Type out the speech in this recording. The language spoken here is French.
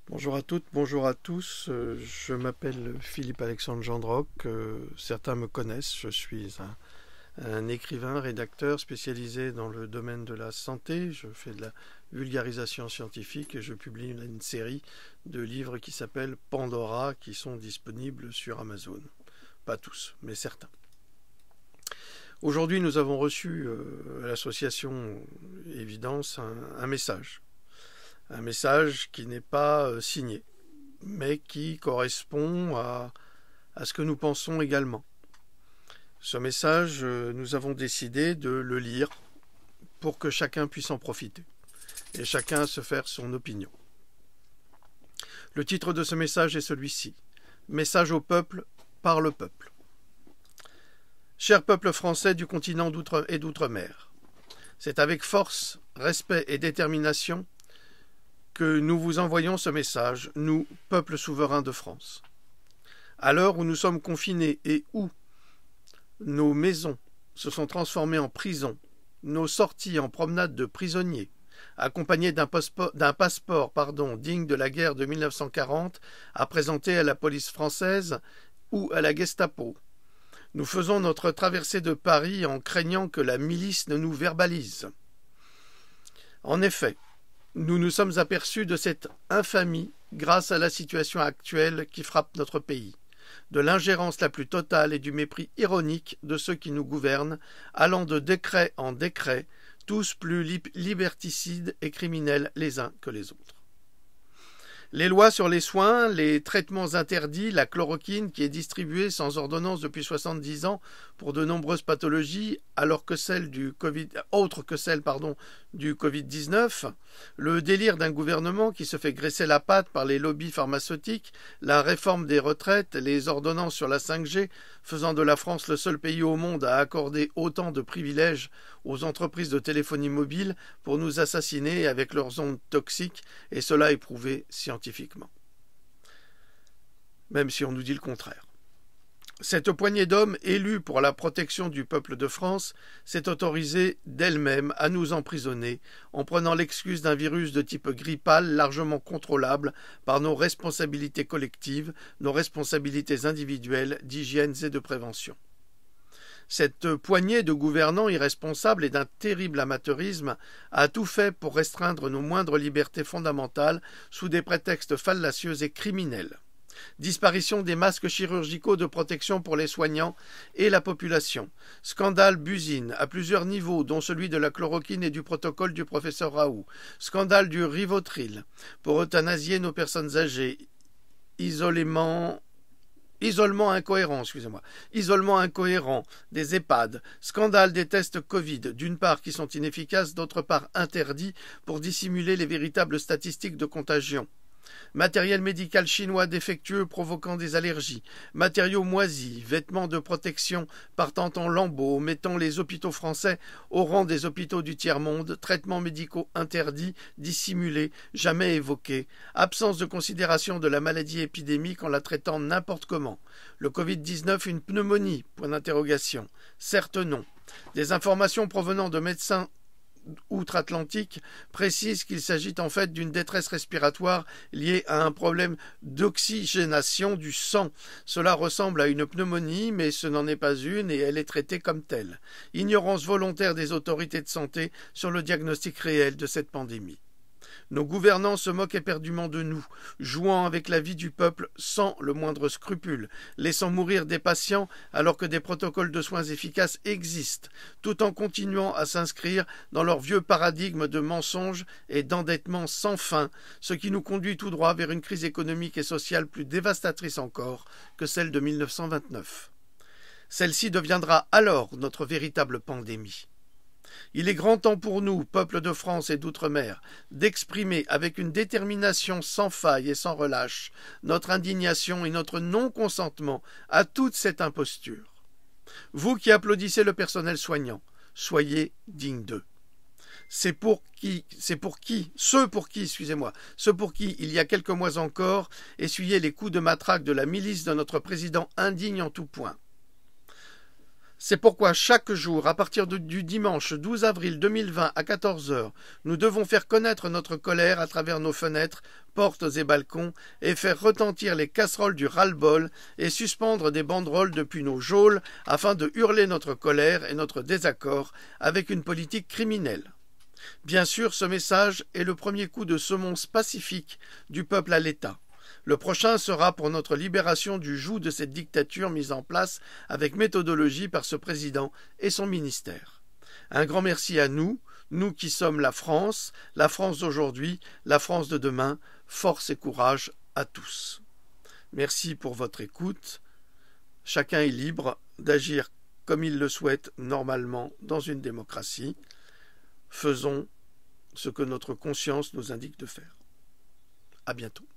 Bonjour à toutes, bonjour à tous. Je m'appelle Philippe-Alexandre Gendroc. Certains me connaissent. Je suis un écrivain, rédacteur spécialisé dans le domaine de la santé. Je fais de la vulgarisation scientifique et je publie une série de livres qui s'appellent Pandora, qui sont disponibles sur Amazon. Pas tous, mais certains. Aujourd'hui, nous avons reçu à l'association Évidence un message. Un message qui n'est pas signé, mais qui correspond à ce que nous pensons également. Ce message, nous avons décidé de le lire pour que chacun puisse en profiter et chacun se faire son opinion. Le titre de ce message est celui-ci: Message au peuple par le peuple. Cher peuple français du continent et d'outre-mer, c'est avec force, respect et détermination que nous vous envoyons ce message, nous, peuple souverain de France. À l'heure où nous sommes confinés et où nos maisons se sont transformées en prisons, nos sorties en promenades de prisonniers, accompagnées d'un passeport digne de la guerre de 1940, à présenter à la police française ou à la Gestapo. Nous faisons notre traversée de Paris en craignant que la milice ne nous verbalise. En effet, nous nous sommes aperçus de cette infamie grâce à la situation actuelle qui frappe notre pays, de l'ingérence la plus totale et du mépris ironique de ceux qui nous gouvernent, allant de décret en décret, tous plus liberticides et criminels les uns que les autres. Les lois sur les soins, les traitements interdits, la chloroquine qui est distribuée sans ordonnance depuis 70 ans pour de nombreuses pathologies, alors que celles du Covid-19, le délire d'un gouvernement qui se fait graisser la patte par les lobbies pharmaceutiques, la réforme des retraites, les ordonnances sur la 5G, faisant de la France le seul pays au monde à accorder autant de privilèges aux entreprises de téléphonie mobile pour nous assassiner avec leurs ondes toxiques, et cela est prouvé scientifiquement. Même si on nous dit le contraire. Cette poignée d'hommes élus pour la protection du peuple de France s'est autorisée d'elle-même à nous emprisonner en prenant l'excuse d'un virus de type grippal largement contrôlable par nos responsabilités collectives, nos responsabilités individuelles d'hygiène et de prévention. Cette poignée de gouvernants irresponsables et d'un terrible amateurisme a tout fait pour restreindre nos moindres libertés fondamentales sous des prétextes fallacieux et criminels. Disparition des masques chirurgicaux de protection pour les soignants et la population. Scandale Busine à plusieurs niveaux, dont celui de la chloroquine et du protocole du professeur Raoult. Scandale du Rivotril pour euthanasier nos personnes âgées. Isolement incohérent des EHPAD, scandale des tests Covid, d'une part qui sont inefficaces, d'autre part interdits pour dissimuler les véritables statistiques de contagion. Matériel médical chinois défectueux provoquant des allergies, matériaux moisis, vêtements de protection partant en lambeaux, mettant les hôpitaux français au rang des hôpitaux du tiers-monde, traitements médicaux interdits, dissimulés, jamais évoqués, absence de considération de la maladie épidémique en la traitant n'importe comment. Le Covid-19, une pneumonie, point d'interrogation. Certes non. Des informations provenant de médecins outre-Atlantique précise qu'il s'agit en fait d'une détresse respiratoire liée à un problème d'oxygénation du sang. Cela ressemble à une pneumonie, mais ce n'en est pas une et elle est traitée comme telle. Ignorance volontaire des autorités de santé sur le diagnostic réel de cette pandémie. Nos gouvernants se moquent éperdument de nous, jouant avec la vie du peuple sans le moindre scrupule, laissant mourir des patients alors que des protocoles de soins efficaces existent, tout en continuant à s'inscrire dans leur vieux paradigme de mensonges et d'endettement sans fin, ce qui nous conduit tout droit vers une crise économique et sociale plus dévastatrice encore que celle de 1929. Celle-ci deviendra alors notre véritable pandémie. Il est grand temps pour nous, peuple de France et d'outre-mer, d'exprimer avec une détermination sans faille et sans relâche notre indignation et notre non-consentement à toute cette imposture. Vous qui applaudissez le personnel soignant, soyez dignes d'eux. Ceux pour qui, il y a quelques mois encore, essuyaient les coups de matraque de la milice de notre président indigne en tout point. C'est pourquoi chaque jour, à partir du dimanche 12 avril 2020 à 14 heures, nous devons faire connaître notre colère à travers nos fenêtres, portes et balcons, et faire retentir les casseroles du ras-le-bol et suspendre des banderoles depuis nos geôles afin de hurler notre colère et notre désaccord avec une politique criminelle. Bien sûr, ce message est le premier coup de semonce pacifique du peuple à l'État. Le prochain sera pour notre libération du joug de cette dictature mise en place avec méthodologie par ce président et son ministère. Un grand merci à nous, nous qui sommes la France d'aujourd'hui, la France de demain. Force et courage à tous. Merci pour votre écoute. Chacun est libre d'agir comme il le souhaite normalement dans une démocratie. Faisons ce que notre conscience nous indique de faire. À bientôt.